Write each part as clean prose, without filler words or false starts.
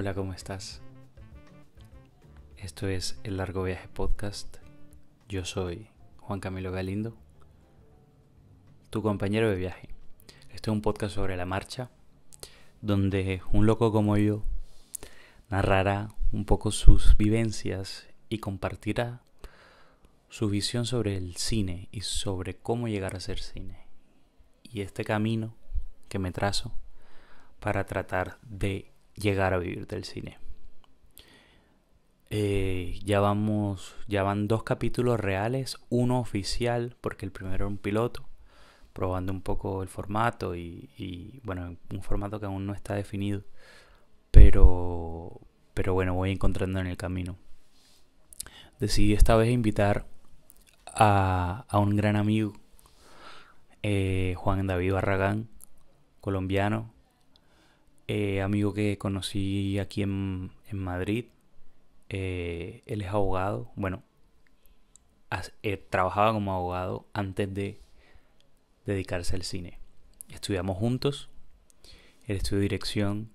Hola, ¿cómo estás? Esto es El Largo Viaje Podcast. Yo soy Juan Camilo Galindo, tu compañero de viaje. Este es un podcast sobre la marcha, donde un loco como yo narrará un poco sus vivencias y compartirá su visión sobre el cine y sobre cómo llegar a ser cine. Y este camino que me trazo para tratar de llegar a vivir del cine. Ya van 2 capítulos reales, uno oficial, porque el primero era un piloto, probando un poco el formato y bueno, un formato que aún no está definido, pero bueno, voy encontrando en el camino. Decidí esta vez invitar a un gran amigo, Juan David Barragán, colombiano, amigo que conocí aquí en Madrid. Él es abogado, bueno, trabajaba como abogado antes de dedicarse al cine. Estudiamos juntos, él estudió dirección,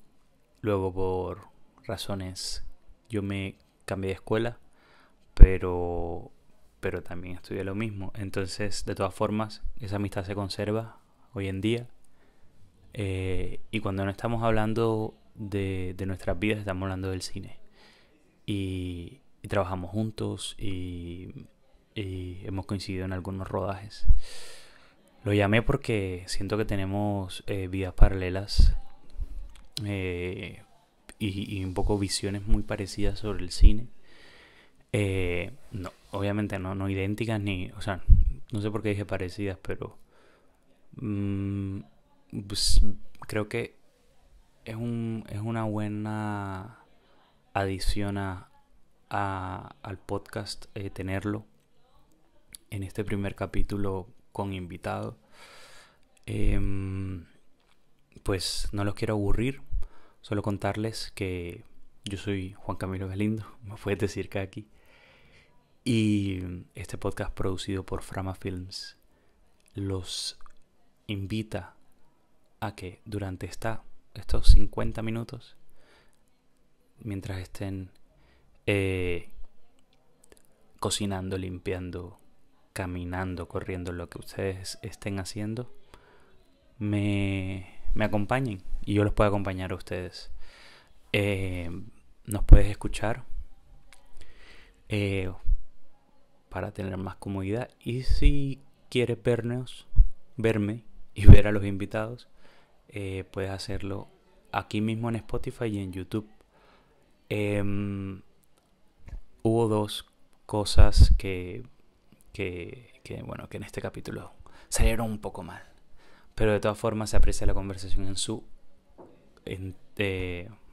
luego por razones yo me cambié de escuela, pero, pero también estudié lo mismo. Entonces, de todas formas, esa amistad se conserva hoy en día. Y cuando no estamos hablando de nuestras vidas, estamos hablando del cine. Y trabajamos juntos y hemos coincidido en algunos rodajes. Lo llamé porque siento que tenemos vidas paralelas y un poco visiones muy parecidas sobre el cine. No, obviamente no idénticas ni, o sea, no sé por qué dije parecidas, pero mm, pues, creo que es una buena adición al podcast, tenerlo en este primer capítulo con invitado. Pues no los quiero aburrir, solo contarles que yo soy Juan Camilo Galindo, me puedes decir que aquí, y este podcast producido por Frama Films los invita a que durante estos 50 minutos, mientras estén cocinando, limpiando, caminando, corriendo, lo que ustedes estén haciendo, me acompañen y yo los puedo acompañar a ustedes. Nos puedes escuchar para tener más comodidad, y si quieres verme y ver a los invitados, puedes hacerlo aquí mismo en Spotify y en YouTube. Hubo 2 cosas bueno, que en este capítulo salieron un poco mal, pero de todas formas se aprecia la conversación en su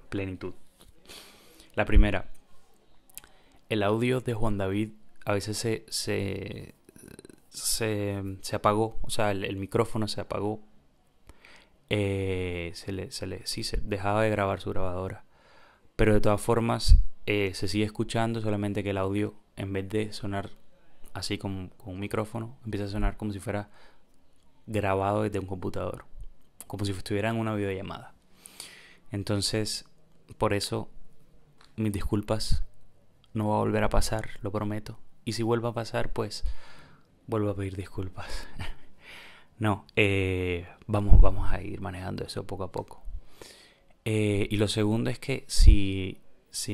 plenitud. La primera, el audio de Juan David a veces se apagó, o sea, el micrófono se apagó, se dejaba de grabar su grabadora, pero de todas formas se sigue escuchando, solamente que el audio, en vez de sonar así con un micrófono, empieza a sonar como si fuera grabado desde un computador, como si estuviera en una videollamada. Entonces, por eso, mis disculpas, no va a volver a pasar, lo prometo. Y si vuelve a pasar, pues vuelvo a pedir disculpas. No, vamos a ir manejando eso poco a poco. Y lo segundo es que si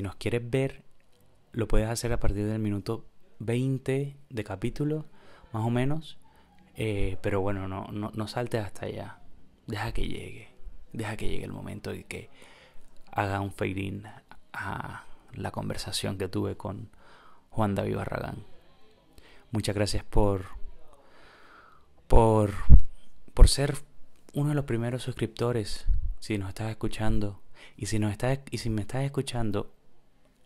nos quieres ver, lo puedes hacer a partir del minuto 20 de capítulo, más o menos. Pero bueno, no saltes hasta allá. Deja que llegue el momento y que haga un fade in a la conversación que tuve con Juan David Barragán. Muchas gracias por ser uno de los primeros suscriptores. Si nos estás escuchando y si me estás escuchando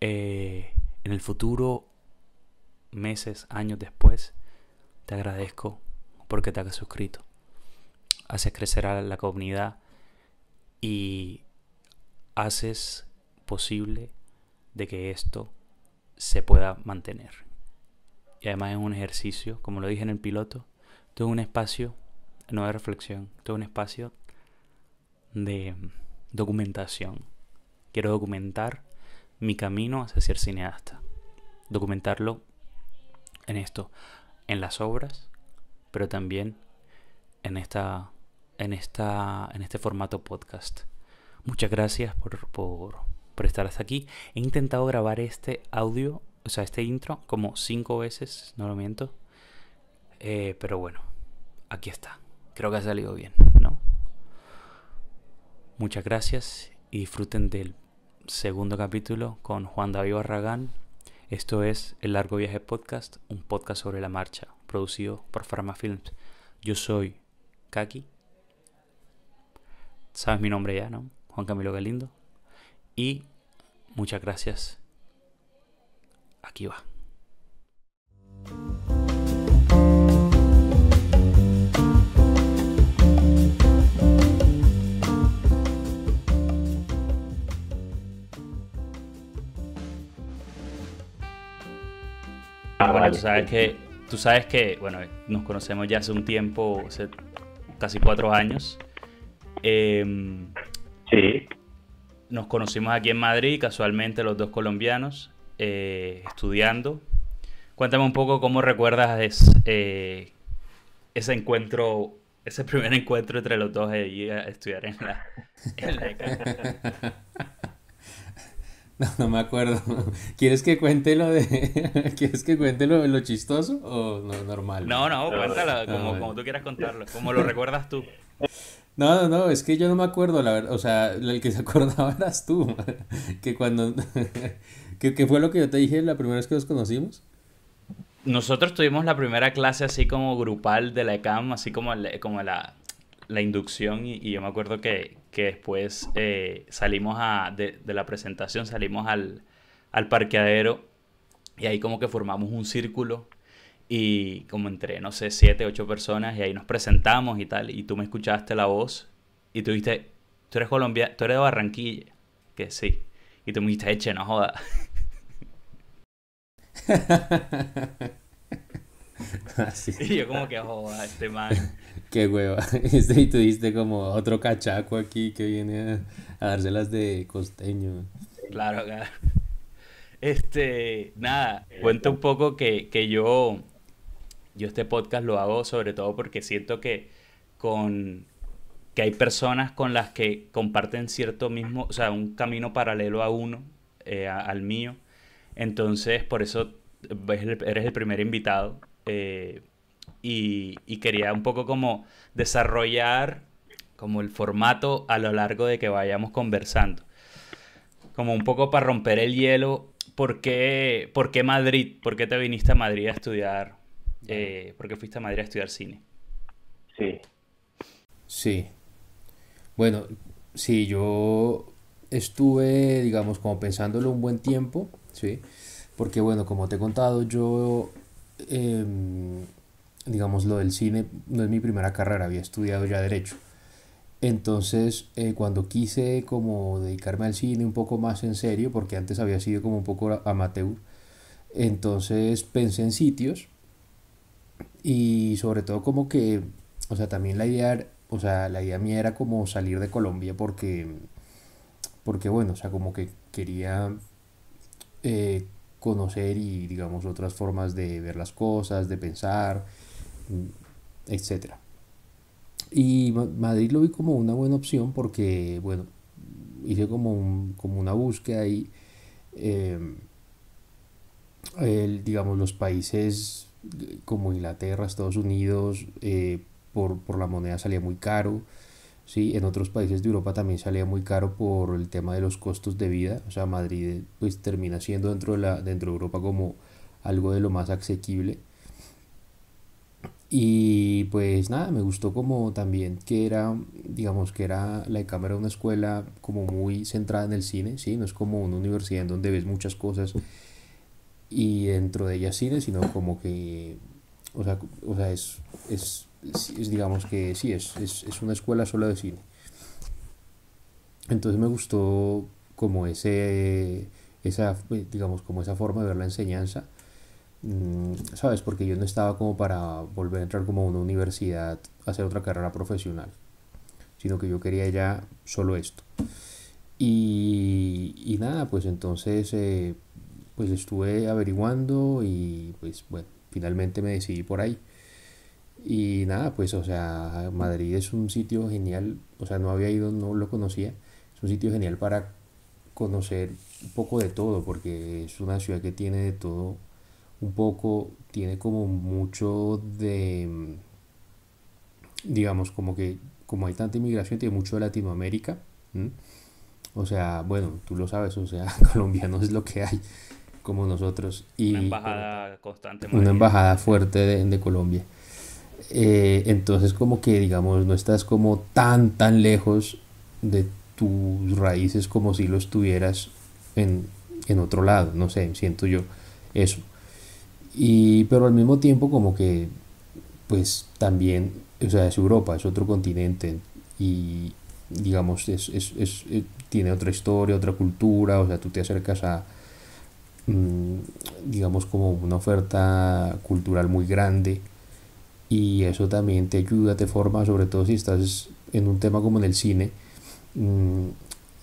en el futuro, meses, años después, te agradezco porque te has suscrito. Haces crecer a la comunidad y haces posible de que esto se pueda mantener. Y además es un ejercicio, como lo dije en el piloto, todo un espacio no de reflexión, todo un espacio de documentación quiero documentar mi camino hacia ser cineasta. Documentarlo en esto, en las obras, pero también en este formato podcast. Muchas gracias por estar hasta aquí. He intentado grabar este audio, o sea, este intro, como 5 veces, no lo miento. Pero bueno, aquí está. Creo que ha salido bien, ¿no? Muchas gracias y disfruten del segundo capítulo con Juan David Barragán. Esto es El Largo Viaje Podcast, un podcast sobre la marcha, producido por Pharmafilms. Yo soy Kaki. Sabes mi nombre ya, ¿no? Juan Camilo Galindo. Y muchas gracias. Aquí va. Bueno, Vale, tú sabes que, bueno, nos conocemos ya hace un tiempo, hace casi 4 años. sí. Nos conocimos aquí en Madrid, casualmente los dos colombianos, estudiando. Cuéntame un poco cómo recuerdas ese encuentro, ese primer encuentro entre los dos allí a estudiar en la ECA. No, no me acuerdo. ¿Quieres que cuente ¿Quieres que cuente lo chistoso o no, normal? No, no, No, cuéntala Ah, como bueno. tú quieras contarlo, como lo recuerdas tú. No, no, no, es que yo no me acuerdo, la verdad. O sea, el que se acordaba eras tú. Que cuando. ¿Qué fue lo que yo te dije la primera vez que nos conocimos? Nosotros tuvimos la primera clase así como grupal de la ECAM, así como, como la inducción y yo me acuerdo que después salimos de la presentación, salimos al parqueadero y ahí como que formamos un círculo y como entre, no sé, 7, 8 personas y ahí nos presentamos y tal y tú me escuchaste la voz y tú dijiste, tú eres colombiano, tú eres de Barranquilla, que sí, y tú me dijiste, eche, no joda. Así. Y yo como que joda, este man. Qué hueva. Y tú diste como otro cachaco aquí que viene a dárselas de costeño. Claro, claro. Nada, cuento un poco que yo este podcast lo hago sobre todo porque siento con, que hay personas con las que comparten cierto mismo, o sea, un camino paralelo a uno, al mío. Entonces, por eso eres el primer invitado. Y quería un poco como desarrollar como el formato a lo largo de que vayamos conversando. Como un poco para romper el hielo. ¿Por qué Madrid? ¿Por qué te viniste a Madrid a estudiar? ¿Por qué fuiste a Madrid a estudiar cine? Sí. Sí. Bueno, sí, yo estuve, digamos, como pensándolo un buen tiempo, ¿sí? Porque, bueno, como te he contado, yo, em, digamos, lo del cine no es mi primera carrera, había estudiado ya derecho. Entonces, cuando quise como dedicarme al cine un poco más en serio, porque antes había sido como un poco amateur, entonces pensé en sitios y sobre todo como que, o sea, también o sea, la idea mía era como salir de Colombia porque bueno, o sea, como que quería eh, conocer y, digamos, otras formas de ver las cosas, de pensar, etcétera. Y Madrid lo vi como una buena opción porque, bueno, hice como una búsqueda ahí. eh, digamos, los países como Inglaterra, Estados Unidos, por la moneda salía muy caro. Sí, en otros países de Europa también salía muy caro por el tema de los costos de vida. O sea, Madrid pues termina siendo dentro de Europa como algo de lo más asequible. Y pues nada, me gustó como también que era, digamos que era la Cámara de una escuela como muy centrada en el cine, ¿sí? No es como una universidad en donde ves muchas cosas y dentro de ella cine, sino como que, o sea digamos que sí, es una escuela solo de cine. Entonces me gustó como digamos, como esa forma de ver la enseñanza. ¿Sabes? Porque yo no estaba como para volver a entrar como a una universidad a hacer otra carrera profesional, sino que yo quería ya solo esto. Y nada, pues entonces pues estuve averiguando y pues bueno, finalmente me decidí por ahí. Y nada, pues o sea, Madrid es un sitio genial, o sea, no había ido, no lo conocía, es un sitio genial para conocer un poco de todo, porque es una ciudad que tiene de todo un poco, tiene como mucho de, digamos, como que como hay tanta inmigración, tiene mucho de Latinoamérica. ¿M? O sea, bueno, tú lo sabes, o sea, colombianos es lo que hay, como nosotros, Una y embajada constante en una Madrid. embajada fuerte de Colombia. Entonces como que digamos no estás como tan lejos de tus raíces como si lo estuvieras en, en otro lado, no sé, siento yo eso. Y pero al mismo tiempo como que pues también, o sea, es Europa, es otro continente y digamos tiene otra historia, otra cultura, o sea, tú te acercas a mm, digamos como una oferta cultural muy grande y eso también te ayuda, te forma, sobre todo si estás en un tema como en el cine, mmm,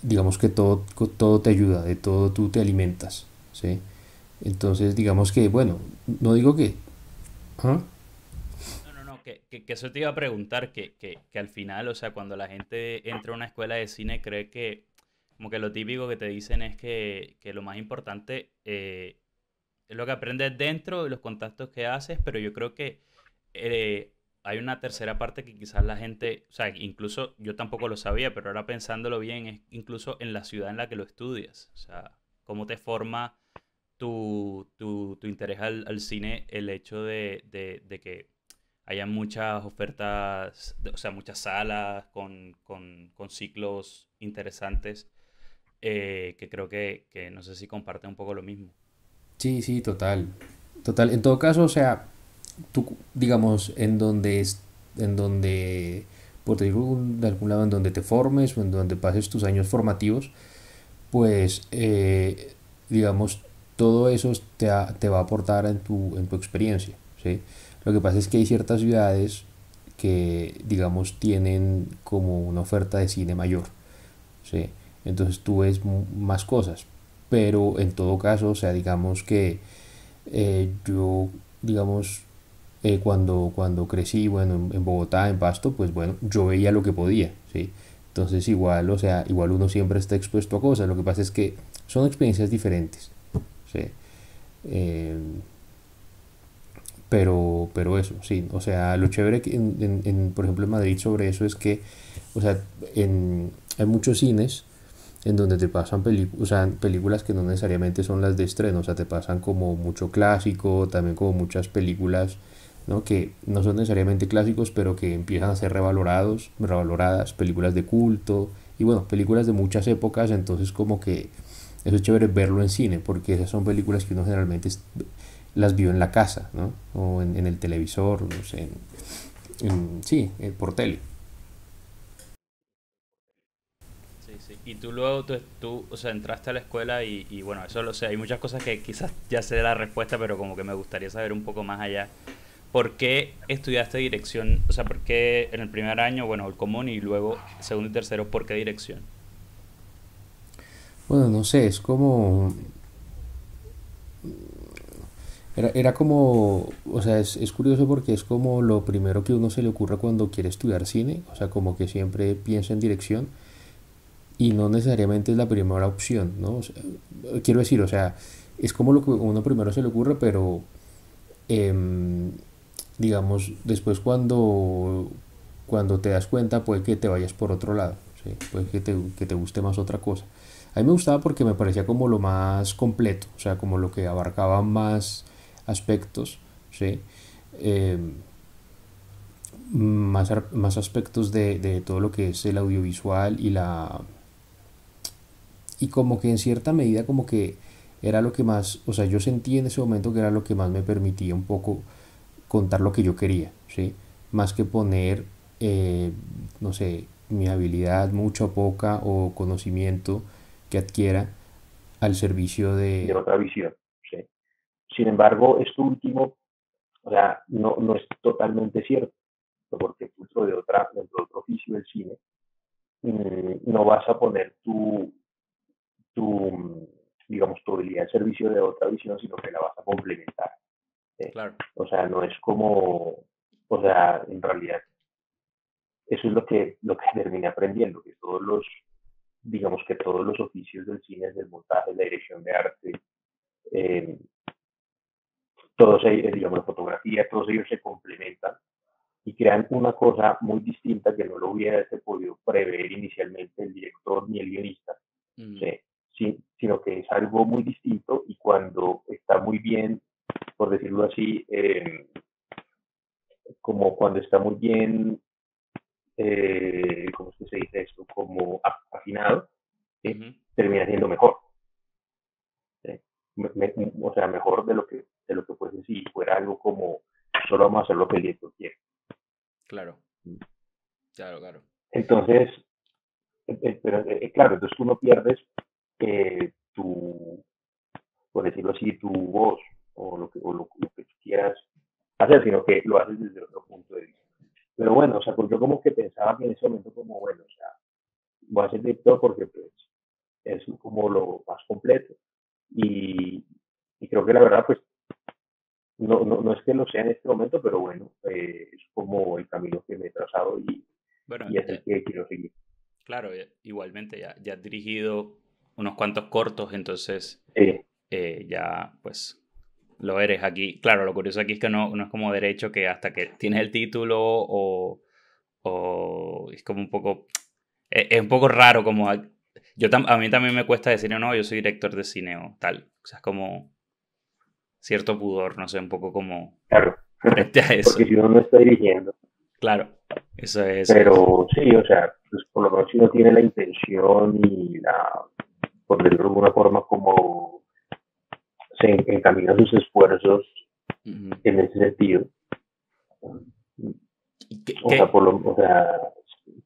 digamos que todo te ayuda, de todo tú te alimentas, ¿sí? Entonces digamos que, bueno, no digo que... ¿Ah? No, no, no, que eso te iba a preguntar, que al final, o sea, cuando la gente entra a una escuela de cine, cree que como que lo típico que te dicen es que lo más importante es lo que aprendes dentro y los contactos que haces, pero yo creo que hay una tercera parte que quizás la gente, o sea, incluso yo tampoco lo sabía, pero ahora pensándolo bien, es incluso en la ciudad en la que lo estudias, o sea, cómo te forma tu interés al cine, el hecho de que haya muchas ofertas, o sea, muchas salas con ciclos interesantes, que creo que no sé si comparten un poco lo mismo. Sí, sí, total. Total. En todo caso, o sea, tú, digamos, en donde, por decirlo de algún lado, en donde te formes o en donde pases tus años formativos, pues digamos, todo eso te va a aportar en tu experiencia, ¿sí? Lo que pasa es que hay ciertas ciudades que, digamos, tienen como una oferta de cine mayor, ¿sí? Entonces tú ves más cosas, pero en todo caso, o sea, digamos que yo, digamos, cuando crecí, bueno, en Bogotá, en Pasto, pues bueno, yo veía lo que podía, ¿sí? Entonces igual, o sea, igual uno siempre está expuesto a cosas, lo que pasa es que son experiencias diferentes, ¿sí? Eh, pero eso, sí, o sea, lo chévere que por ejemplo, en Madrid sobre eso es que, o sea, hay muchos cines en donde te pasan o sea, películas que no necesariamente son las de estreno, o sea, te pasan como mucho clásico, también como muchas películas, ¿no? Que no son necesariamente clásicos, pero que empiezan a ser revaloradas, películas de culto, y bueno, películas de muchas épocas, entonces como que eso es chévere verlo en cine, porque esas son películas que uno generalmente las vio en la casa, ¿no? O en el televisor, no sé, sí, por tele. Sí, sí. Y tú luego, o sea, entraste a la escuela y bueno, eso lo sé. Hay muchas cosas que quizás ya sé la respuesta, pero como que me gustaría saber un poco más allá. ¿Por qué estudiaste dirección? O sea, ¿por qué en el primer año, bueno, el común y luego segundo y tercero, ¿por qué dirección? Bueno, no sé, es como era como, o sea, es curioso porque es como lo primero que uno se le ocurre cuando quiere estudiar cine, o sea, como que siempre piensa en dirección y no necesariamente es la primera opción, ¿no? O sea, quiero decir, o sea, es como lo que uno primero se le ocurre, pero em, digamos, después cuando te das cuenta puede que te vayas por otro lado, ¿sí? Puede que te guste más otra cosa. A mí me gustaba porque me parecía como lo más completo, o sea, como lo que abarcaba más aspectos, ¿sí? Eh, más aspectos de todo lo que es el audiovisual y como que en cierta medida como que era lo que más, o sea, yo sentí en ese momento que era lo que más me permitía un poco contar lo que yo quería, ¿sí? Más que poner, eh, no sé, mi habilidad, mucha o poca, o conocimiento que adquiera al servicio de otra visión, ¿sí? Sin embargo, esto último, o sea, no es totalmente cierto, porque dentro de otro oficio del cine, no vas a poner tu, digamos, tu habilidad de servicio de otra visión, sino que la vas a complementar. ¿Sí? Claro. O sea, no es como, o sea, en realidad, eso es lo que terminé aprendiendo, que todos los, digamos que todos los oficios del cine, del montaje, la dirección de arte, eh, todos ellos, digamos, la fotografía, todos ellos se complementan y crean una cosa muy distinta que no lo hubiese podido prever inicialmente el director ni el guionista, sino que es algo muy distinto y cuando está muy bien, por decirlo así, como cuando está muy bien, ¿cómo es que se dice esto? Como afinado, ¿sí? Termina siendo mejor. ¿Sí? O sea, mejor de lo que fuese si fuera algo como solo vamos a hacer lo que el director quiere. Claro, claro. Entonces, pero, claro, entonces tú no pierdes por decirlo así, tu voz o lo que tú quieras hacer, sino que lo haces desde otro punto de vista. Pero bueno, o sea, pues yo como que pensaba que en ese momento como, bueno, o sea, voy a ser director porque pues es como lo más completo. Y, y creo que la verdad, pues, no es que lo sea en este momento, pero bueno, es como el camino que me he trazado Bueno, y es el que quiero seguir. claro, igualmente ya has dirigido unos cuantos cortos, entonces Sí, ya pues lo eres aquí. Claro, lo curioso aquí es que no es como derecho que hasta que tienes el título o es como un poco... Es un poco raro como... A mí también me cuesta decir, no, yo soy director de cine o tal. O sea, es como cierto pudor, no sé, un poco como claro, frente a eso. porque si uno no está dirigiendo. Claro, eso es. Pero sí, o sea, pues por lo menos si uno tiene la intención y por decirlo de alguna forma, como se encamina sus esfuerzos en ese sentido. O sea,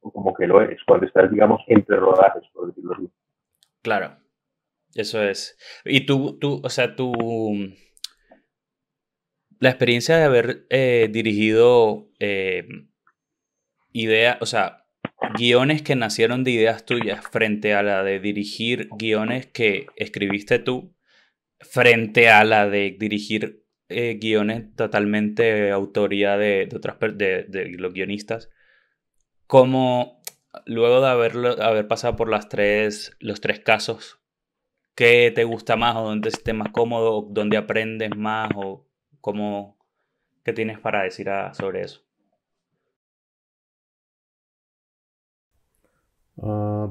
como que lo eres, cuando estás, digamos, entre rodajes, por decirlo así. Claro, eso es. Y o sea, la experiencia de haber dirigido ideas, o sea, guiones que nacieron de ideas tuyas frente a la de dirigir guiones que escribiste tú, frente a la de dirigir guiones totalmente autoría de otras de los guionistas, como luego de haber pasado por los tres casos, ¿qué te gusta más o dónde te sientes más cómodo, o dónde aprendes más o cómo, qué tienes para decir sobre eso?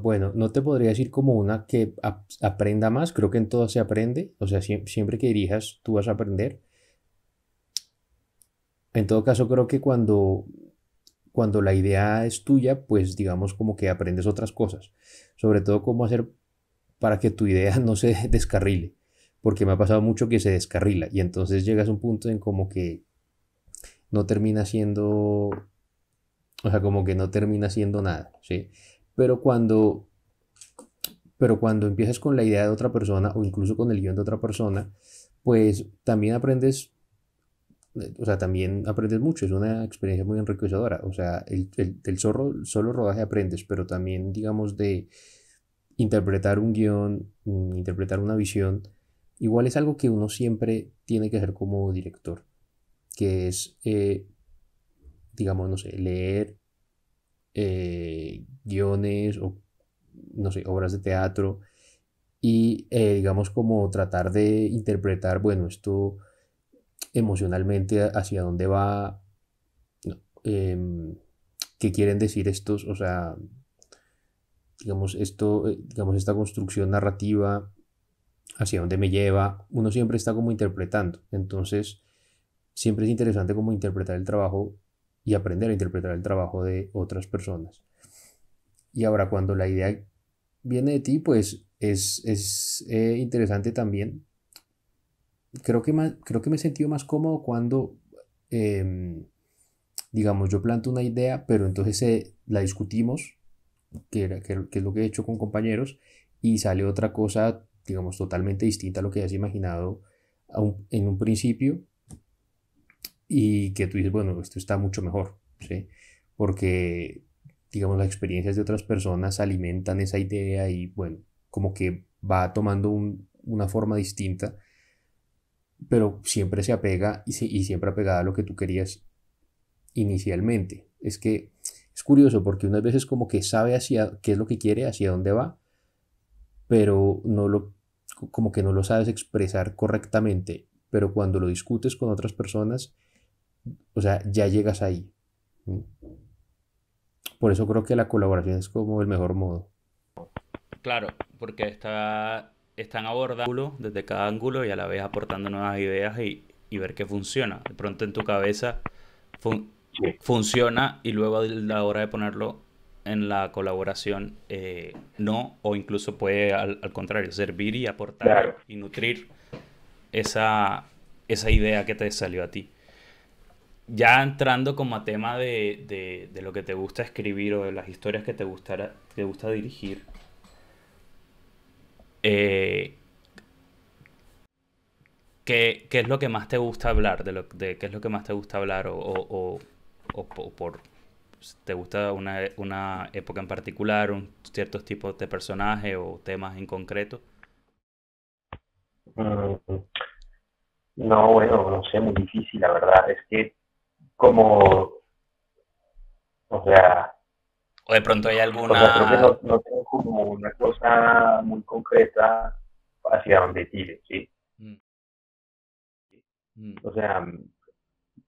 Bueno, no te podría decir como una que aprenda más, creo que en todo se aprende, o sea, siempre que dirijas tú vas a aprender. En todo caso, creo que cuando la idea es tuya, pues digamos como que aprendes otras cosas, sobre todo cómo hacer para que tu idea no se descarrile, porque me ha pasado mucho que se descarrila y entonces llegas a un punto en como que no termina siendo, o sea, como que no termina siendo nada, ¿sí? Pero cuando, pero cuando empiezas con la idea de otra persona o incluso con el guión de otra persona, pues también aprendes, o sea, también aprendes mucho, es una experiencia muy enriquecedora, o sea, del solo rodaje aprendes, pero también, digamos, de interpretar un guión, interpretar una visión, igual es algo que uno siempre tiene que hacer como director, que es, digamos, no sé, leer guiones o, no sé, obras de teatro y, digamos, como tratar de interpretar, bueno, esto emocionalmente hacia dónde va, no, qué quieren decir estos, o sea, digamos, esto, digamos, esta construcción narrativa, hacia dónde me lleva, uno siempre está como interpretando, entonces siempre es interesante como interpretar el trabajo y aprender a interpretar el trabajo de otras personas. Y ahora cuando la idea viene de ti, pues es interesante también. Creo que me he sentido más cómodo cuando, em, digamos, yo planto una idea, pero entonces la discutimos, que es lo que he hecho con compañeros, y sale otra cosa, digamos, totalmente distinta a lo que hayas imaginado en un principio, y que tú dices, bueno, esto está mucho mejor, ¿sí? Porque, digamos, las experiencias de otras personas alimentan esa idea y, bueno, como que va tomando una forma distinta, pero siempre se apega y siempre apegada a lo que tú querías inicialmente. Es que es curioso porque unas veces como que sabe hacia qué es lo que quiere, hacia dónde va, pero como que no lo sabes expresar correctamente. Pero cuando lo discutes con otras personas, o sea, ya llegas ahí. ¿Mm? Por eso creo que la colaboración es como el mejor modo. Claro, porque están abordando desde cada ángulo y a la vez aportando nuevas ideas y ver qué funciona. De pronto en tu cabeza fun- Sí, funciona y luego a la hora de ponerlo en la colaboración no, o incluso puede al contrario servir y aportar claro. y nutrir esa, esa idea que te salió a ti. Ya entrando como a tema de lo que te gusta escribir o de las historias que te gusta dirigir, eh, qué es lo que más te gusta hablar? De qué es lo que más te gusta hablar? O por, ¿te gusta una época en particular, un ciertos tipos de personajes o temas en concreto? Mm, no, bueno, no sé, muy difícil, la verdad. Es que como, o sea, O de pronto hay creo que alguna... no tengo como una cosa muy concreta hacia donde tire, ¿sí? Mm, mm, O sea,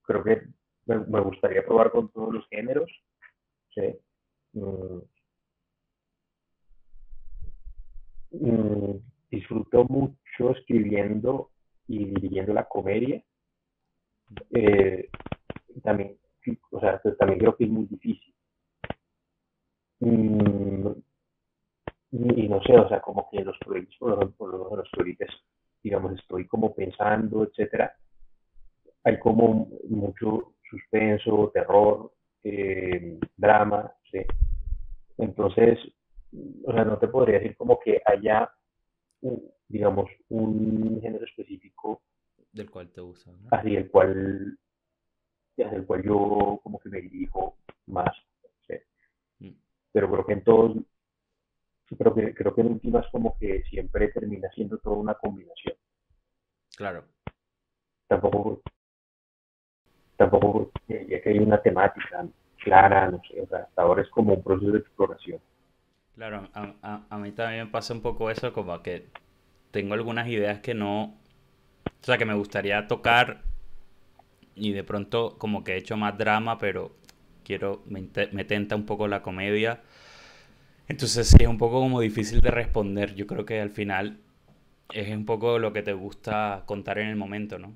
creo que me gustaría probar con todos los géneros, ¿sí? Mm, mm, disfruto mucho escribiendo y dirigiendo la comedia. Eh, también, o sea, pues también creo que es muy difícil. Mm, y no sé, o sea, como que en los proyectos, por los que ahorita, digamos, estoy como pensando, etcétera, hay como mucho suspenso, terror, drama, ¿sí? Entonces, o sea, no te podría decir como que haya, digamos, un género específico del cual te gusta, ¿verdad? hacia el cual yo como que me dirijo más, ¿sí? Mm, Pero creo que en últimas como que siempre termina siendo toda una combinación. claro. Tampoco, tampoco ya que hay una temática clara, no sé, o sea, hasta ahora es como un proceso de exploración. Claro, a mí también me pasa un poco eso, como que tengo algunas ideas que no, o sea, que me gustaría tocar y de pronto como que he hecho más drama, pero me tenta un poco la comedia. Entonces sí, es un poco como difícil de responder. Yo creo que al final es un poco lo que te gusta contar en el momento, ¿no?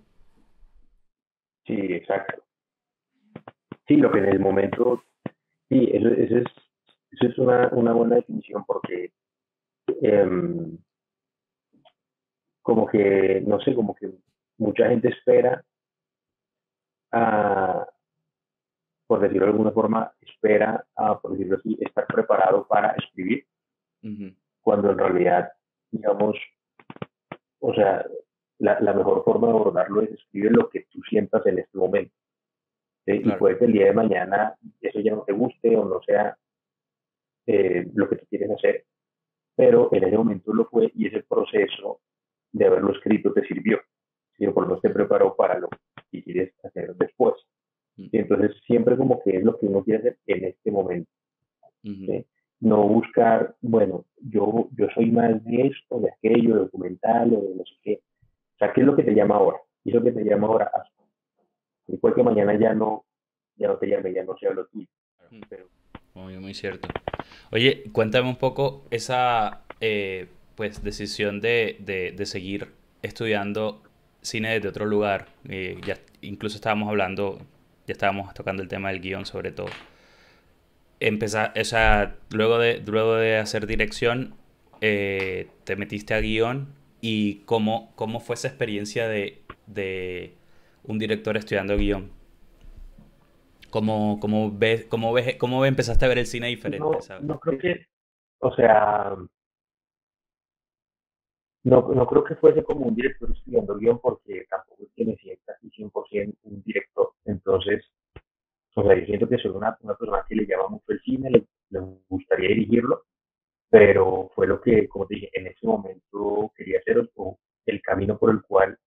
Sí, exacto. Sí, lo que en el momento, sí, eso es una buena definición porque em, como que, no sé, como que mucha gente espera, a, por decirlo de alguna forma, espera, por decirlo así, estar preparado para escribir, Ujú, cuando en realidad, digamos, o sea, la mejor forma de abordarlo es escribir lo que tú sientas en este momento. ¿Sí? Y claro. puede que el día de mañana eso ya no te guste o no sea lo que tú quieres hacer, pero en ese momento lo fue y ese proceso de haberlo escrito te sirvió, ¿sí? Por lo menos te preparó para lo que quieres hacer después. Mm, ¿Sí? Entonces, siempre como que es lo que uno quiere hacer en este momento. ujú, ¿Sí? No buscar, bueno, yo soy más de esto, de aquello, de documental o de no sé qué. O sea, ¿qué es lo que te llama ahora? ¿Qué es lo que te llama ahora? Hazlo. Y puede que mañana ya no te llame, ya no sea lo tuyo. mm. Pero Muy, muy cierto. Oye, cuéntame un poco esa pues decisión de seguir estudiando cine desde otro lugar. Ya incluso estábamos hablando, ya estábamos tocando el tema del guión sobre todo. Empezar, o sea, luego de hacer dirección, te metiste a guión y cómo fue esa experiencia de un director estudiando guión. ¿Cómo empezaste a ver el cine diferente, no, ¿sabes? no creo que, o sea, no creo que fuese como un director estudiando guión porque tampoco es que me sienta así 100% un director. Entonces, o sea, yo siento que soy una persona que le llama mucho el cine, le gustaría dirigirlo, pero fue lo que, como te dije, en ese momento quería hacer, o el camino por el cual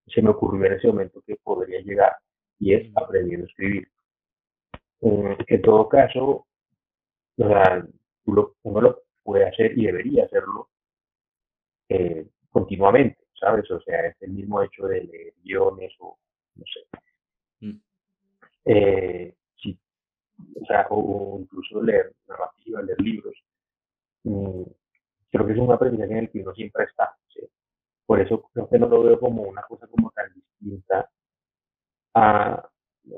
se me ocurrió en ese momento que podría llegar, y es Ujú. aprendiendo a escribir. En todo caso, o sea, uno lo puede hacer y debería hacerlo continuamente, ¿sabes? O sea, es el mismo hecho de leer guiones o, no sé, Mm. sí, o sea, o incluso leer narrativa, leer libros. Mm, Creo que es un aprendizaje en el que uno siempre está, ¿sí? Por eso creo que no lo veo como una cosa como tan distinta a,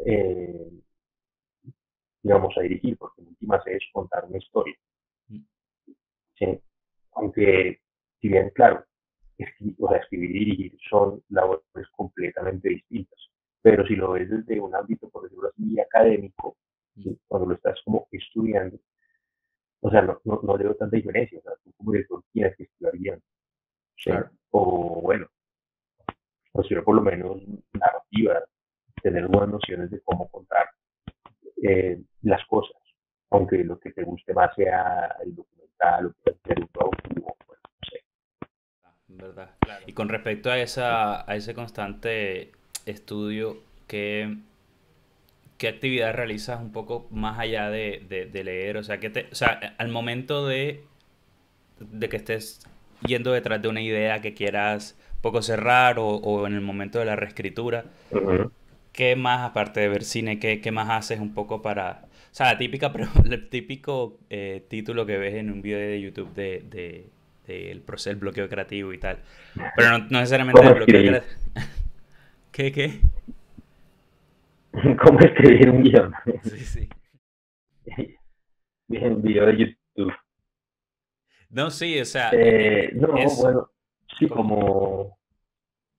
eh, digamos, a dirigir, porque en últimas es contar una historia, Mm. ¿sí? Aunque, si bien, claro, o sea, escribir y dirigir son labores completamente distintas, pero si lo ves desde un ámbito, por decirlo así, académico, Mm. ¿sí? Cuando lo estás como estudiando, o sea, no le veo tanta diferencia, o sea, tú como director tienes que estudiar bien, ¿sí? Claro. O bueno, estudiar por lo menos narrativa, tener buenas nociones de cómo contar las cosas, aunque lo que te guste más sea el documental o puede ser un docu, o bueno, no sé. ¿Verdad? Y con respecto a a ese constante estudio, ¿qué actividad realizas un poco más allá de leer? O sea, o sea, al momento de que estés yendo detrás de una idea que quieras poco cerrar o en el momento de la reescritura, Uh -huh. ¿qué más, aparte de ver cine, qué más haces un poco para... O sea, la típica, el típico título que ves en un video de YouTube de el proceso del bloqueo creativo y tal. Pero no necesariamente ¿Cómo del bloqueo escribir? creativo. ¿Qué? ¿Cómo escribir un guión? Sí, sí. Bien, video de YouTube. No, sí, o sea, No, es bueno, sí, como... como,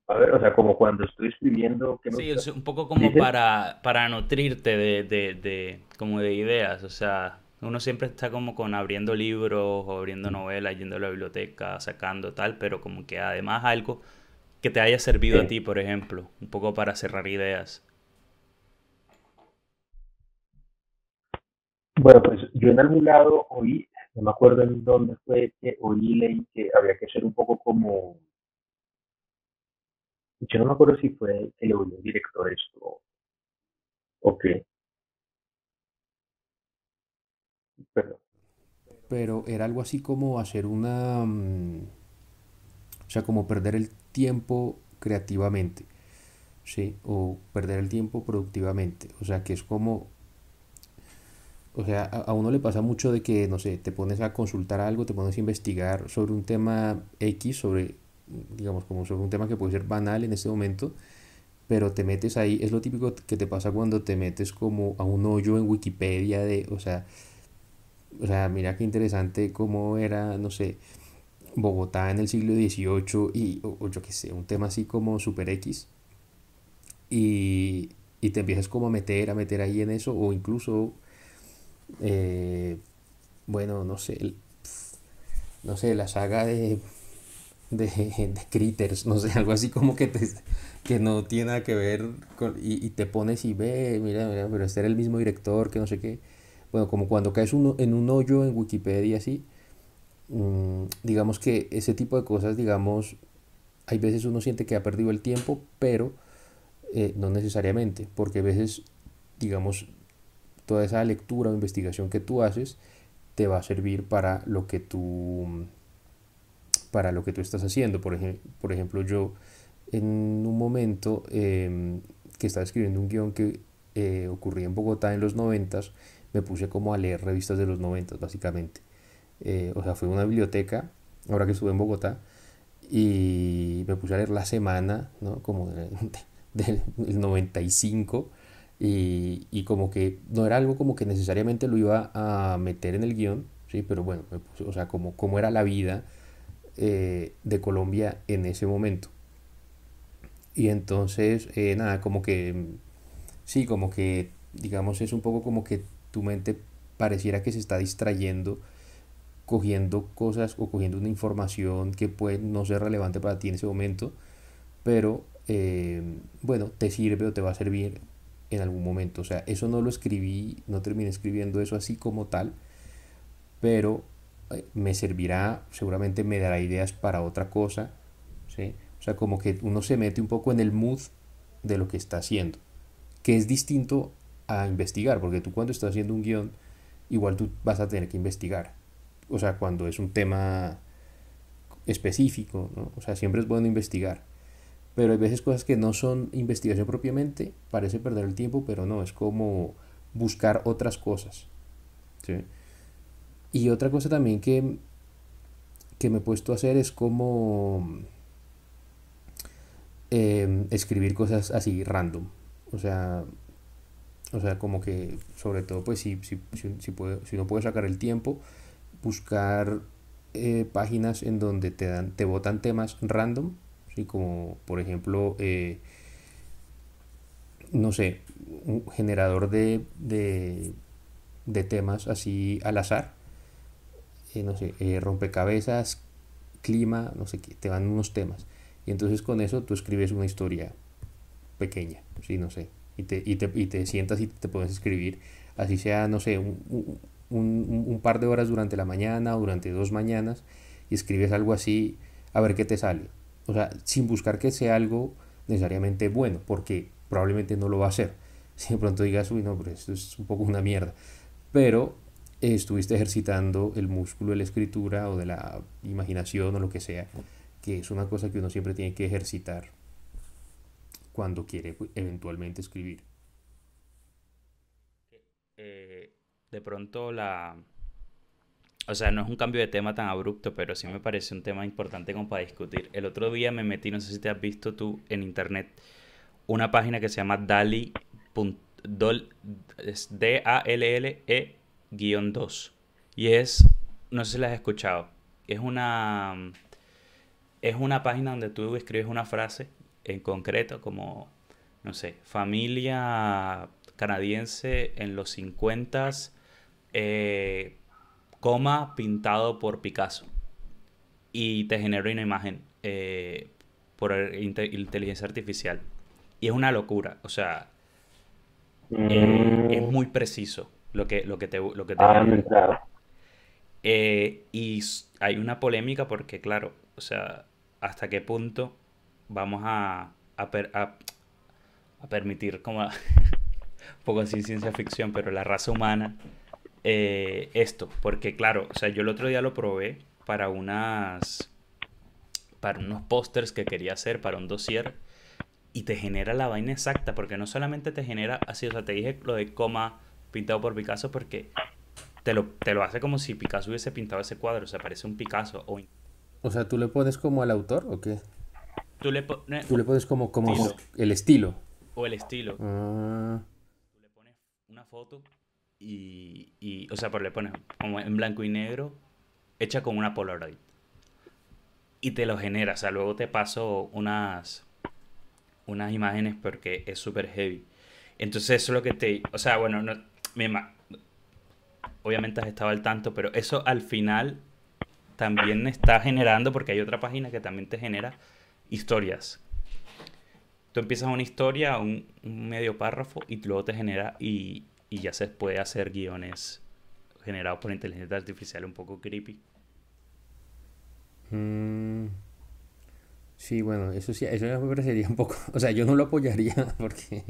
a ver, o sea, como cuando estoy escribiendo, ¿qué me Sí, gusta? es un poco como ¿Dices? para nutrirte como de ideas, o sea, uno siempre está como con abriendo libros o abriendo novelas, yendo a la biblioteca, sacando tal, pero como que además algo que te haya servido a Sí. ti, por ejemplo, un poco para cerrar ideas. Bueno, pues yo en algún lado oí, no me acuerdo en dónde fue que oí, leí que habría que ser un poco como, yo no me acuerdo si fue que le oí un director esto o qué, pero Pero era algo así como hacer una, o sea, como perder el tiempo creativamente, ¿sí? O perder el tiempo productivamente. O sea, que es como, o sea, a uno le pasa mucho de que, no sé, te pones a consultar algo, te pones a investigar sobre un tema X, sobre, digamos, como sobre un tema que puede ser banal en este momento, pero te metes ahí, es lo típico que te pasa cuando te metes como a un hoyo en Wikipedia de, o sea, mira qué interesante cómo era, no sé, Bogotá en el siglo XVIII o yo qué sé, un tema así como super X y te empiezas como a meter ahí en eso o incluso, eh, bueno, no sé, no sé, la saga de Critters, no sé, algo así como que no tiene nada que ver y te pones y ve, mira, pero este era el mismo director, que no sé qué. Bueno, como cuando caes en un hoyo en Wikipedia así, digamos que ese tipo de cosas, digamos, hay veces uno siente que ha perdido el tiempo, pero no necesariamente, porque a veces, digamos, toda esa lectura o investigación que tú haces te va a servir para lo que tú estás haciendo. Por ejemplo, yo en un momento que estaba escribiendo un guión que ocurría en Bogotá en los noventas, me puse como a leer revistas de los noventas, básicamente. O sea, fue a una biblioteca, ahora que estuve en Bogotá, y me puse a leer La Semana, ¿no? Como del 95, y como que no era algo como que necesariamente lo iba a meter en el guión, ¿sí? Pero bueno, o sea, como era la vida de Colombia en ese momento. Y entonces, nada, como que, sí, como que, digamos, es un poco como que tu mente pareciera que se está distrayendo, cogiendo cosas o cogiendo una información que puede no ser relevante para ti en ese momento, pero bueno, te sirve o te va a servir en algún momento. O sea, eso no lo escribí, no terminé escribiendo eso así como tal, pero me servirá, seguramente me dará ideas para otra cosa, ¿sí? O sea, como que uno se mete un poco en el mood de lo que está haciendo, que es distinto a investigar, porque tú cuando estás haciendo un guión, igual tú vas a tener que investigar. O sea, cuando es un tema específico, ¿no? O sea, siempre es bueno investigar. Pero hay veces cosas que no son investigación propiamente, parece perder el tiempo, pero no, es como buscar otras cosas, ¿sí? Y otra cosa también que me he puesto a hacer es como escribir cosas así random. O sea, o sea, como que sobre todo pues si uno puede sacar el tiempo, buscar páginas en donde te botan temas random, ¿sí? Como por ejemplo, no sé, un generador de temas así al azar, no sé, rompecabezas, clima, no sé qué, te van unos temas. Y entonces con eso tú escribes una historia pequeña, sí, no sé, y te sientas y te puedes escribir, así sea, no sé, un par de horas durante la mañana o durante 2 mañanas, y escribes algo así, a ver qué te sale. O sea, sin buscar que sea algo necesariamente bueno, porque probablemente no lo va a hacer. Si de pronto digas, uy, no, pero esto es un poco una mierda. Pero estuviste ejercitando el músculo de la escritura o de la imaginación o lo que sea, que es una cosa que uno siempre tiene que ejercitar cuando quiere eventualmente escribir. Eh, de pronto o sea, no es un cambio de tema tan abrupto, pero sí me parece un tema importante como para discutir. El otro día me metí, no sé si te has visto tú en internet, una página que se llama DALLE-2. Y no sé si la has escuchado, es es una página donde tú escribes una frase en concreto, como, no sé, familia canadiense en los 50, eh, coma, pintado por Picasso. Y te genera una imagen por inteligencia artificial. Y es una locura, o sea, es Mm, muy preciso lo que te genera. claro. Hay una polémica porque, claro, o sea, hasta qué punto vamos a permitir, como un poco así ciencia ficción, pero la raza humana, esto, porque claro, o sea, yo el otro día lo probé para unos pósters que quería hacer para un dossier y te genera la vaina exacta, porque no solamente te genera así, o sea, te dije lo de coma pintado por Picasso porque te lo hace como si Picasso hubiese pintado ese cuadro, o sea, parece un Picasso O sea, ¿tú le pones como al autor o qué? tú le pones Tú le pones como estilo el estilo. o el estilo, Ah, tú le pones una foto o sea, pero le pones como en blanco y negro, hecha con una Polaroid y te lo genera, o sea, luego te paso unas imágenes porque es súper heavy. Entonces eso es lo que o sea, bueno, no, me, obviamente has estado al tanto, pero eso al final también está generando, porque hay otra página que también te genera historias. Tú empiezas una historia, un medio párrafo, y luego te genera, y ya se puede hacer guiones generados por inteligencia artificial un poco creepy. mm, sí, bueno, eso sí, eso me parecería un poco, o sea, yo no lo apoyaría porque,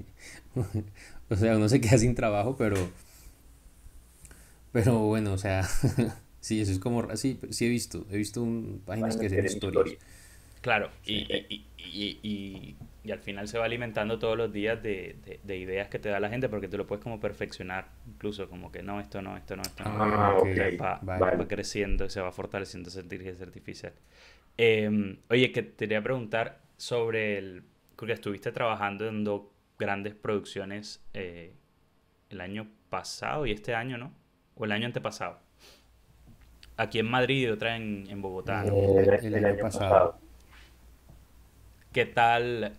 o sea, uno se queda sin trabajo, pero bueno, o sea, sí, eso es como, sí, sí he visto páginas que Páginas que hacen tienen historias, historia. Claro, sí. y al final se va alimentando todos los días de ideas que te da la gente porque tú lo puedes como perfeccionar, incluso como que no, esto no, esto no, esto no. Ah, ok, Entonces vale. va creciendo y se va fortaleciendo esa inteligencia artificial. Oye, que te quería preguntar sobre porque estuviste trabajando en dos grandes producciones el año pasado y este año, ¿no? O el año antepasado. Aquí en Madrid y otra en Bogotá, ¿no? El El año año pasado. pasado. Qué tal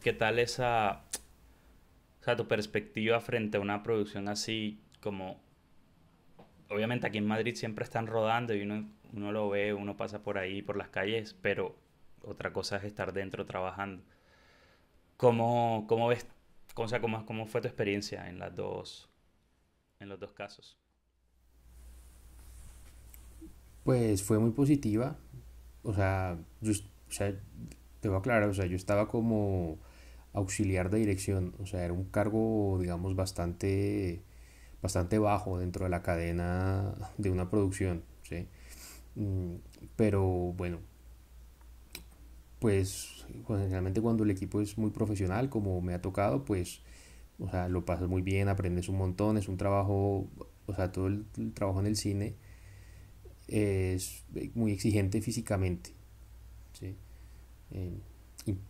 o sea, tu perspectiva frente a una producción así como, obviamente aquí en Madrid siempre están rodando y uno lo ve, uno pasa por ahí, por las calles, pero otra cosa es estar dentro trabajando. Cómo ves, o sea, cómo fue tu experiencia en los dos casos? Pues fue muy positiva. O sea, o sea, te voy a aclarar, o sea, yo estaba como auxiliar de dirección, o sea, era un cargo, digamos, bastante bajo dentro de la cadena de una producción, ¿sí? Mm, pero bueno, pues generalmente cuando el equipo es muy profesional, como me ha tocado, pues, o sea, lo pasas muy bien, aprendes un montón, es un trabajo, o sea, todo el trabajo en el cine es muy exigente físicamente, ¿sí? Eh, in-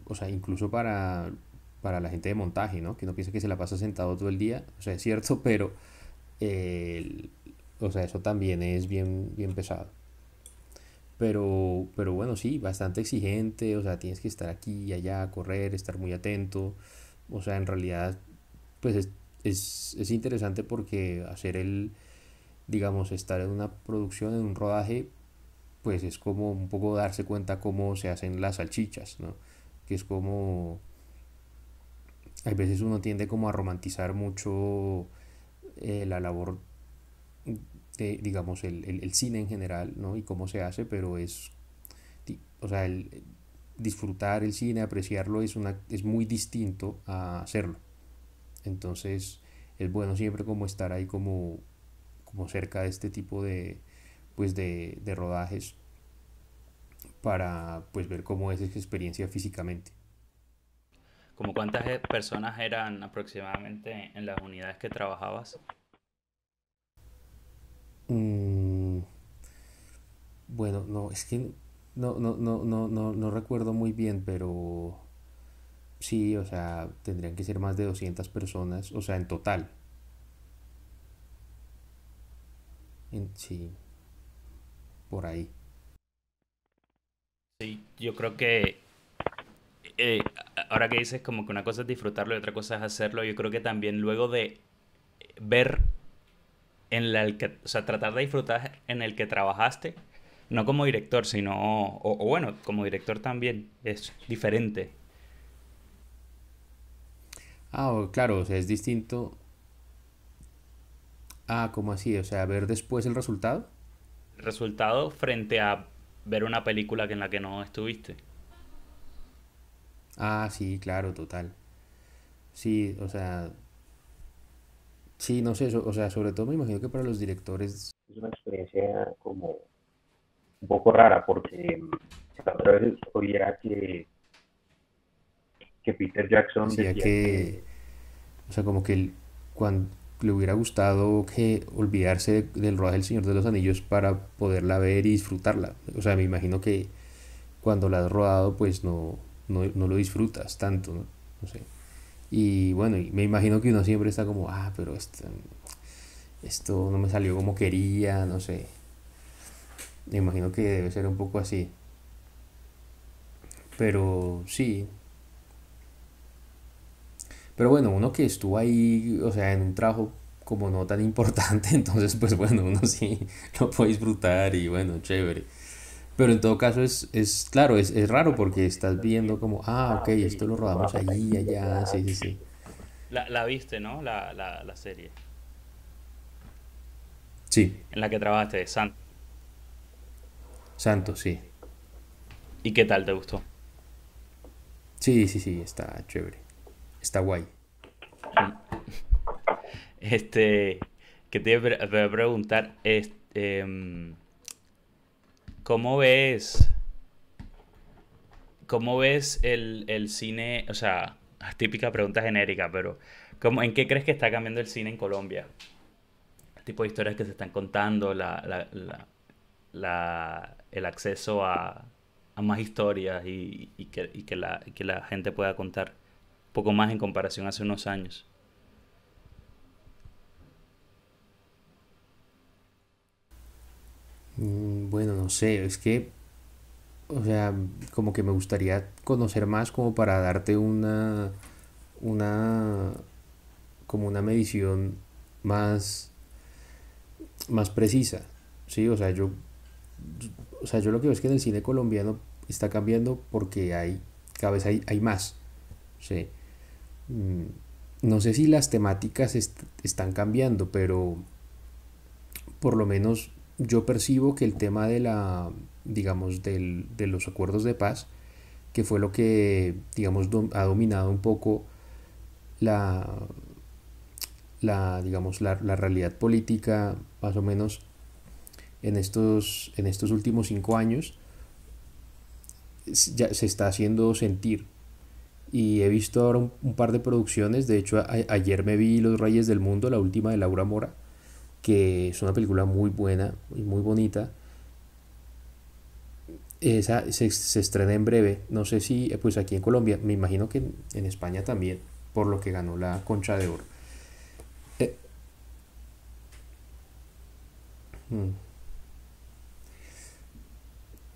o sea, incluso para la gente de montaje, ¿no? Que no piensa que se la pasa sentado todo el día, o sea, es cierto, pero, eh, o sea, eso también es bien pesado. Pero bueno, sí, bastante exigente, o sea, tienes que estar aquí y allá, correr, estar muy atento, o sea, en realidad, pues es interesante porque hacer digamos, estar en una producción, en un rodaje, pues es como un poco darse cuenta cómo se hacen las salchichas, ¿no? Que es como, hay veces uno tiende como a romantizar mucho la labor de, digamos, el cine en general, ¿no? Y cómo se hace, pero o sea, disfrutar el cine, apreciarlo, es muy distinto a hacerlo. Entonces, es bueno siempre como estar ahí como cerca de este tipo pues de rodajes para pues ver cómo es esa experiencia físicamente. ¿Como cuántas personas eran aproximadamente en las unidades que trabajabas? Mm, bueno, no, es que no recuerdo muy bien, pero sí, o sea, tendrían que ser más de 200 personas, o sea, en total. Sí, por ahí. Sí, yo creo que ahora que dices como que una cosa es disfrutarlo y otra cosa es hacerlo, yo creo que también luego de ver o sea, tratar de disfrutar en el que trabajaste, no como director, sino, o bueno, como director también, es diferente. Ah, claro, o sea, es distinto. Ah, ¿cómo así? O sea, ver después el resultado. El resultado frente a ver una película que en la que no estuviste. Ah, sí, claro, total. Sí, o sea, sí, no sé, o sea, sobre todo me imagino que para los directores Es una experiencia como un poco rara porque la otra vez oía que Peter Jackson decía decía que, que o sea, como que cuando le hubiera gustado que olvidarse del rodaje del Señor de los Anillos para poderla ver y disfrutarla. O sea, me imagino que cuando la has rodado, pues no lo disfrutas tanto, ¿no? No sé. Y bueno, y me imagino que uno siempre está como, ah, pero esto no me salió como quería, no sé. Me imagino que debe ser un poco así. Pero sí. Pero bueno, uno que estuvo ahí, o sea, en un trabajo como no tan importante, entonces pues bueno, uno sí lo puede disfrutar y bueno, chévere. Pero en todo caso es claro, es raro porque estás viendo como, ah, ok, esto lo rodamos allí, allá, sí, sí, sí. La viste, ¿no? La serie Sí, en la que trabajaste, de Santo. Santos, sí. ¿Y qué tal te gustó? Sí, sí, sí, está chévere. Está guay. Este, que voy a preguntar, ¿cómo ves, cómo ves el cine? O sea, típica pregunta genérica, pero ¿en qué crees que está cambiando el cine en Colombia? El tipo de historias que se están contando, el acceso a más historias y que la gente pueda contar un poco más en comparación hace unos años. Bueno, no sé, es que, o sea, como que me gustaría conocer más como para darte una, como una medición más, más precisa, ¿sí? O sea, yo lo que veo es que en el cine colombiano está cambiando porque cada vez hay más, ¿sí? Mm, no sé si las temáticas están cambiando, pero por lo menos yo percibo que el tema de digamos, de los acuerdos de paz, que fue lo que, digamos, ha dominado un poco la, digamos, la realidad política, más o menos, en estos últimos 5 años, ya se está haciendo sentir. Y he visto ahora un par de producciones. De hecho, ayer me vi Los Reyes del Mundo, la última de Laura Mora, que es una película muy buena y muy bonita. Esa se estrena en breve. No sé si, pues aquí en Colombia, me imagino que en España también, por lo que ganó la Concha de Oro. Eh, mm.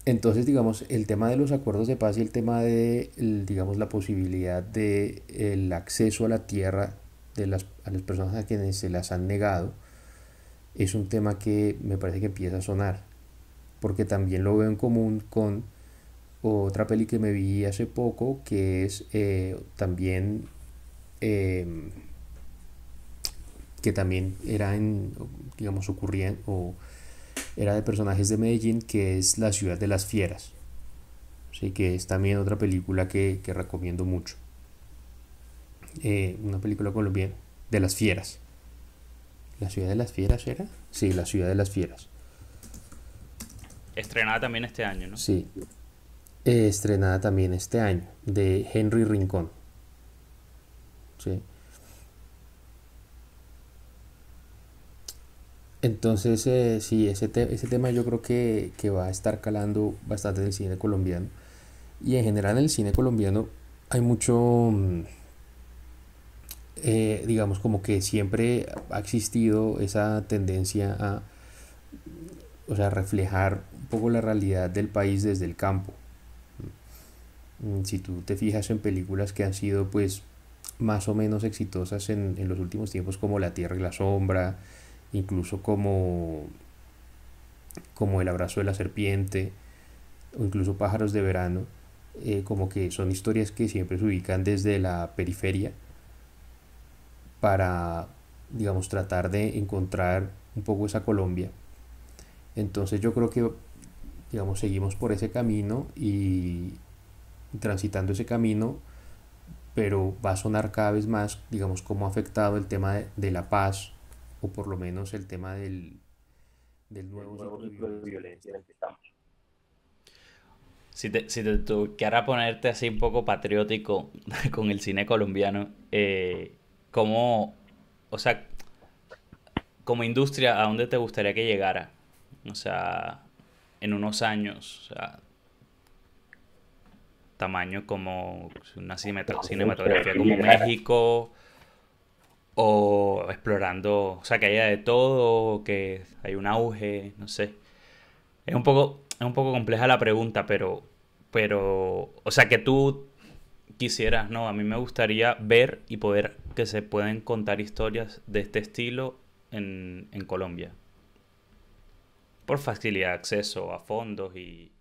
Entonces, digamos, el tema de los acuerdos de paz y el tema de, digamos, la posibilidad de el acceso a la tierra a las personas a quienes se las han negado, es un tema que me parece que empieza a sonar, porque también lo veo en común con otra peli que me vi hace poco, que es también, eh, que también era digamos, ocurría o era de personajes de Medellín, que es La Ciudad de las Fieras. Sí, que es también otra película que recomiendo mucho. Una película colombiana de las fieras. ¿La Ciudad de las Fieras era? Sí, La Ciudad de las Fieras. Estrenada también este año, ¿no? Sí, estrenada también este año, de Henry Rincón. Sí. Entonces, sí, ese tema yo creo que va a estar calando bastante en el cine colombiano. Y en general en el cine colombiano hay mucho, digamos, como que siempre ha existido esa tendencia a, o sea, reflejar un poco la realidad del país desde el campo. Si tú te fijas en películas que han sido, pues, más o menos exitosas en los últimos tiempos, como La Tierra y la Sombra, incluso como El Abrazo de la Serpiente, o incluso Pájaros de Verano, como que son historias que siempre se ubican desde la periferia para, digamos, tratar de encontrar un poco esa Colombia. Entonces yo creo que, digamos, seguimos por ese camino y transitando ese camino, pero va a sonar cada vez más, digamos, cómo ha afectado el tema de la paz, o por lo menos el tema del del nuevo nuevo ciclo de ciclo de violencia en el que violencia en el estamos. que estamos. Si te tocara ponerte así un poco patriótico con el cine colombiano, ¿cómo, o sea, como industria, a dónde te gustaría que llegara? O sea, en unos años, o sea, tamaño como una Pues a mí me gustaría cinematografía que como llegara, México, o explorando, o sea, que haya de todo, que hay un auge, no sé. Es un poco compleja la pregunta, o sea, que tú quisieras, no, a mí me gustaría ver y poder que se pueden contar historias de este estilo en Colombia, por facilidad de acceso a fondos y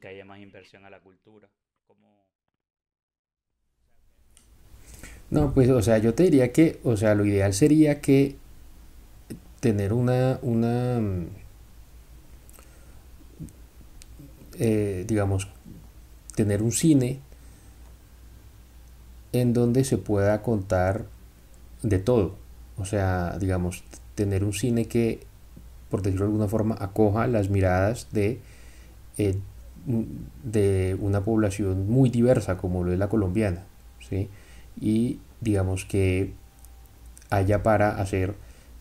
que haya más inversión a la cultura. Como... No, pues, o sea, yo te diría que, o sea, lo ideal sería que tener digamos, tener un cine en donde se pueda contar de todo. O sea, digamos, tener un cine que, por decirlo de alguna forma, acoja las miradas eh, de una población muy diversa como lo es la colombiana, ¿sí? Y digamos que haya para hacer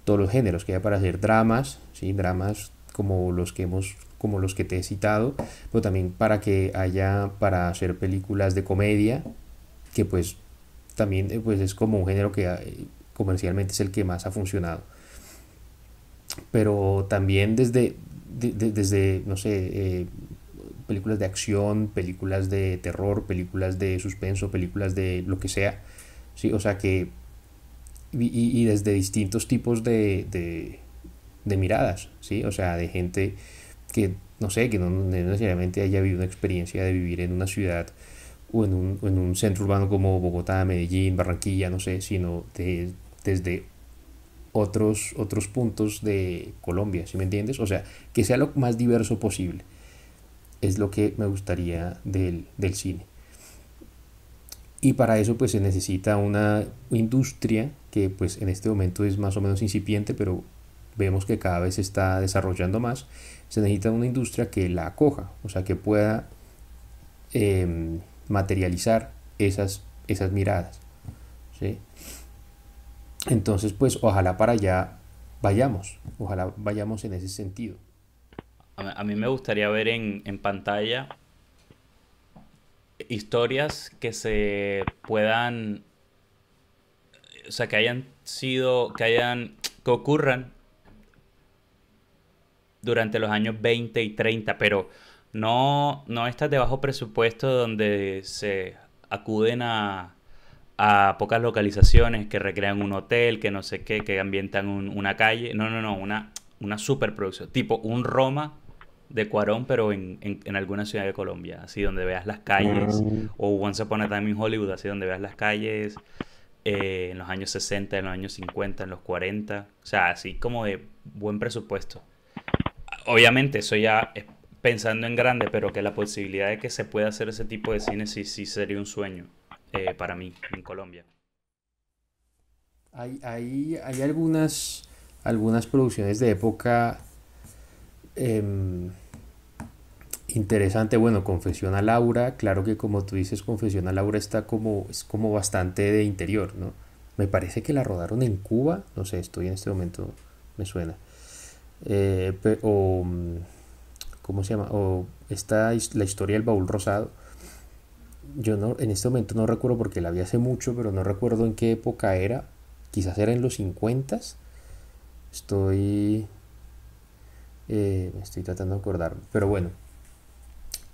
todos los géneros, que haya para hacer dramas, ¿sí? Dramas como los que te he citado, pero también para que haya para hacer películas de comedia, que pues también pues es como un género que comercialmente es el que más ha funcionado. Pero también desde no sé, películas de acción, películas de terror, películas de suspenso, películas de lo que sea, ¿sí? O sea que, y desde distintos tipos de miradas, ¿sí? O sea, de gente que, no sé, que no necesariamente haya vivido una experiencia de vivir en una ciudad o en un centro urbano como Bogotá, Medellín, Barranquilla, no sé, sino desde otros puntos de Colombia, ¿sí me entiendes? O sea, que sea lo más diverso posible. Es lo que me gustaría del cine. Y para eso pues se necesita una industria que pues en este momento es más o menos incipiente, pero vemos que cada vez se está desarrollando más. Se necesita una industria que la acoja, o sea, que pueda materializar esas miradas, ¿sí? Entonces pues ojalá para allá vayamos, ojalá vayamos en ese sentido. A mí me gustaría ver en pantalla historias que se puedan, o sea, que hayan sido, que ocurran durante los años 20 y 30, pero no estas de bajo presupuesto donde se acuden a pocas localizaciones que recrean un hotel, que no sé qué, que ambientan una calle. No, no, no, una superproducción. Tipo un Roma de Cuarón, pero en alguna ciudad de Colombia. Así donde veas las calles. Mm, O Once Upon a Time in Hollywood, así donde veas las calles en los años 60, en los años 50, en los 40. O sea, así como de buen presupuesto. Obviamente, eso ya es pensando en grande, pero que la posibilidad de que se pueda hacer ese tipo de cine sí, sí sería un sueño para mí en Colombia. Hay algunas producciones de época em, interesante. Bueno, Confesión a Laura, claro que como tú dices, Confesión a Laura es como bastante de interior, ¿no? Me parece que la rodaron en Cuba, no sé, estoy en este momento, me suena. O, ¿cómo se llama? O la historia del baúl rosado. Yo no, en este momento no recuerdo porque la vi hace mucho, pero no recuerdo en qué época era. Quizás era en los 50. Estoy, estoy tratando de acordar. Pero bueno,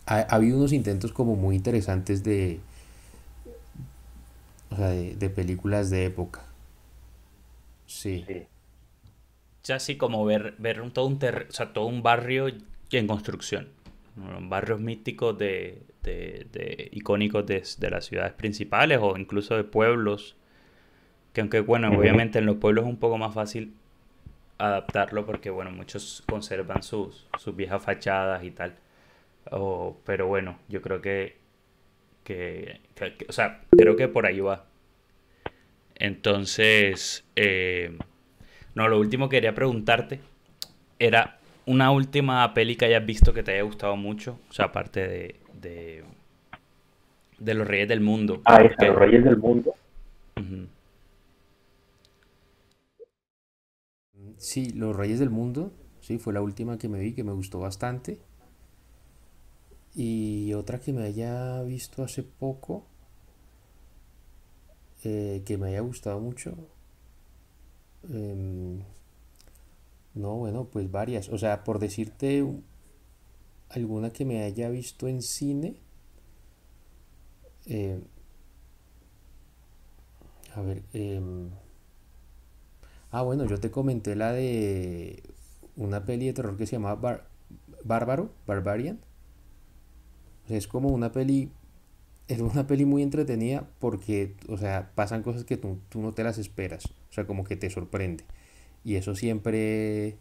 ha habido unos intentos como muy interesantes o sea, de películas de época. Sí, sí, Ya así como ver o sea, todo un barrio en construcción. ¿No? Barrios místicos icónicos de las ciudades principales o incluso de pueblos. Que aunque, bueno, ujú, obviamente en los pueblos es un poco más fácil adaptarlo porque, bueno, muchos conservan sus viejas fachadas y tal. Pero bueno, yo creo o sea, creo que por ahí va. Entonces, no, lo último que quería preguntarte era una última peli que hayas visto que te haya gustado mucho, o sea, aparte de Los Reyes del Mundo. a esa, Los Que, Reyes del Mundo. ujú. sí, Los Reyes del Mundo, sí, fue la última que me vi, que me gustó bastante. Y otra que me haya visto hace poco, que me haya gustado mucho. em, no, bueno, pues varias. O sea, por decirte alguna que me haya visto en cine. eh, a ver, bueno, yo te comenté la de una peli de terror que se llama Barbarian. O sea, es una peli muy entretenida porque, o sea, pasan cosas que tú no te las esperas. O sea, como que te sorprende. Y eso siempre,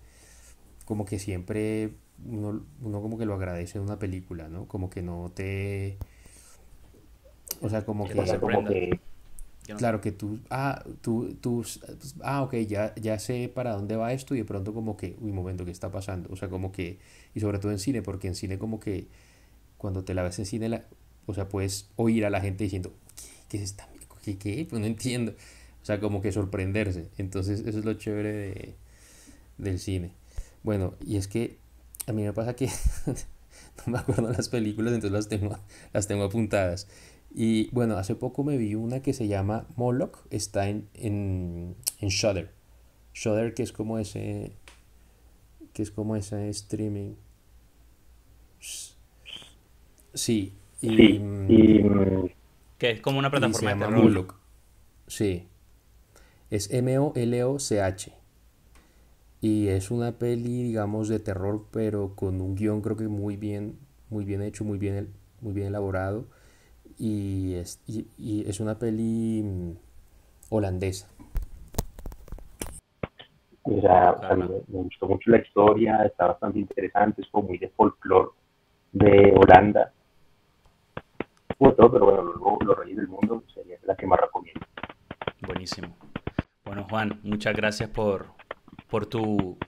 como que siempre uno como que lo agradece en una película, ¿no? Como que no te, o sea, como Que te O sea, que, como sorprenda. que, Yo no- claro que ok, ya sé para dónde va esto y de pronto como que, uy, momento, ¿qué está pasando? O sea, como que, y sobre todo en cine, porque en cine como que cuando te la ves en cine, o sea, puedes oír a la gente diciendo, ¿qué es esta? ¿Qué? Pues no entiendo. O sea, como que sorprenderse. Entonces, eso es lo chévere del cine. Bueno, y es que a mí me pasa que no me acuerdo las películas, entonces las tengo apuntadas. Y bueno, hace poco me vi una que se llama Moloch, está en Shudder. Shudder, que es como ese streaming. Sí, y, sí, y Que es como una y se plataforma de llama terror, ¿no? Moloch. Sí, es Moloch. Y es una peli, digamos, de terror, pero con un guión creo que muy bien hecho, muy bien elaborado. Y es una peli holandesa. O sea, a mí Carla. me gustó mucho la historia, está bastante interesante, es como muy de folclore de Holanda, como todo, pero bueno, luego Los Reyes del Mundo sería la que más recomiendo. Buenísimo. Bueno, Juan, muchas gracias por tu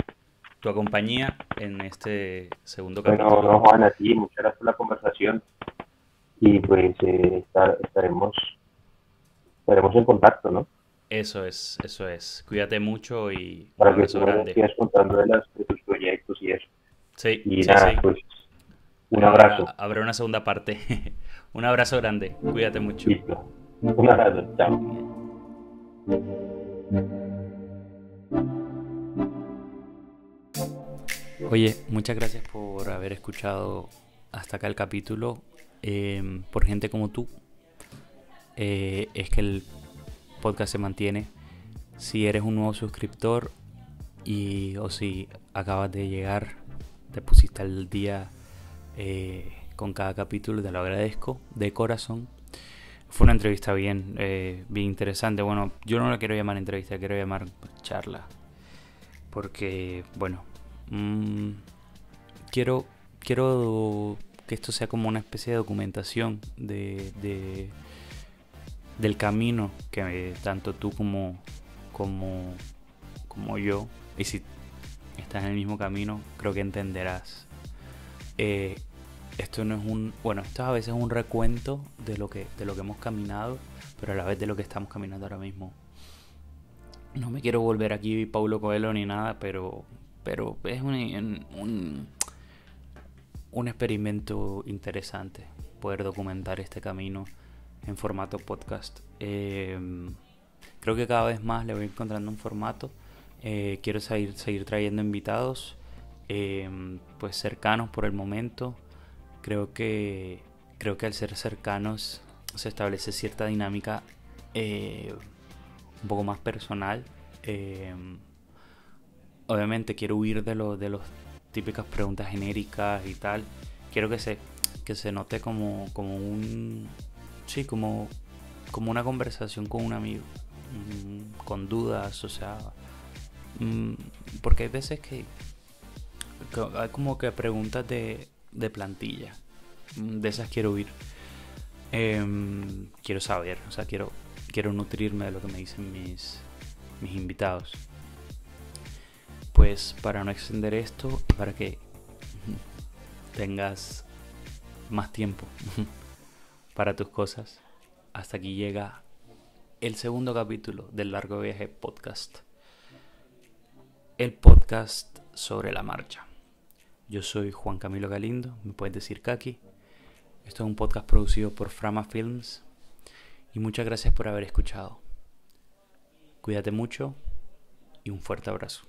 compañía en este segundo Bueno, no, capítulo. Juan, a ti, muchas gracias por la conversación y pues estaremos en contacto, ¿no? Eso es, eso es. Cuídate mucho y un Para que tú abrazo me grande. sigas contando de tus proyectos y eso. Sí, Y sí, nada, sí. pues un Habrá, abrazo. habrá una segunda parte. Un abrazo grande. Cuídate mucho. Listo. Un abrazo. Chao. Oye, muchas gracias por haber escuchado hasta acá el capítulo. Por gente como tú, es que el podcast se mantiene. Si eres un nuevo suscriptor o si acabas de llegar, te pusiste al día con cada capítulo, te lo agradezco de corazón. Fue una entrevista bien interesante. Bueno, yo no la quiero llamar entrevista, quiero llamar charla. Porque, bueno, mmm, quiero, quiero que esto sea como una especie de documentación del camino que tanto tú como, como yo, y si estás en el mismo camino, creo que entenderás. Eh, Esto no es esto a veces es un recuento de lo que hemos caminado, pero a la vez de lo que estamos caminando ahora mismo. No me quiero volver aquí Paulo Coelho ni nada, pero es un experimento interesante poder documentar este camino en formato podcast. Creo que cada vez más le voy encontrando un formato. Quiero seguir trayendo invitados, pues cercanos por el momento. Creo que al ser cercanos se establece cierta dinámica un poco más personal. Eh, Obviamente quiero huir de los típicas preguntas genéricas y tal. Quiero que se note como un sí, como una conversación con un amigo, con dudas, o sea, mm, porque hay veces que hay como que preguntas de plantilla. De esas quiero huir. Quiero saber, o sea, quiero nutrirme de lo que me dicen mis invitados. Pues para no extender esto, para que tengas más tiempo para tus cosas, hasta aquí llega el segundo capítulo del Largo Viaje Podcast. El podcast sobre la marcha. Yo soy Juan Camilo Galindo, me puedes decir Kaki. Esto es un podcast producido por Frama Films y muchas gracias por haber escuchado. Cuídate mucho y un fuerte abrazo.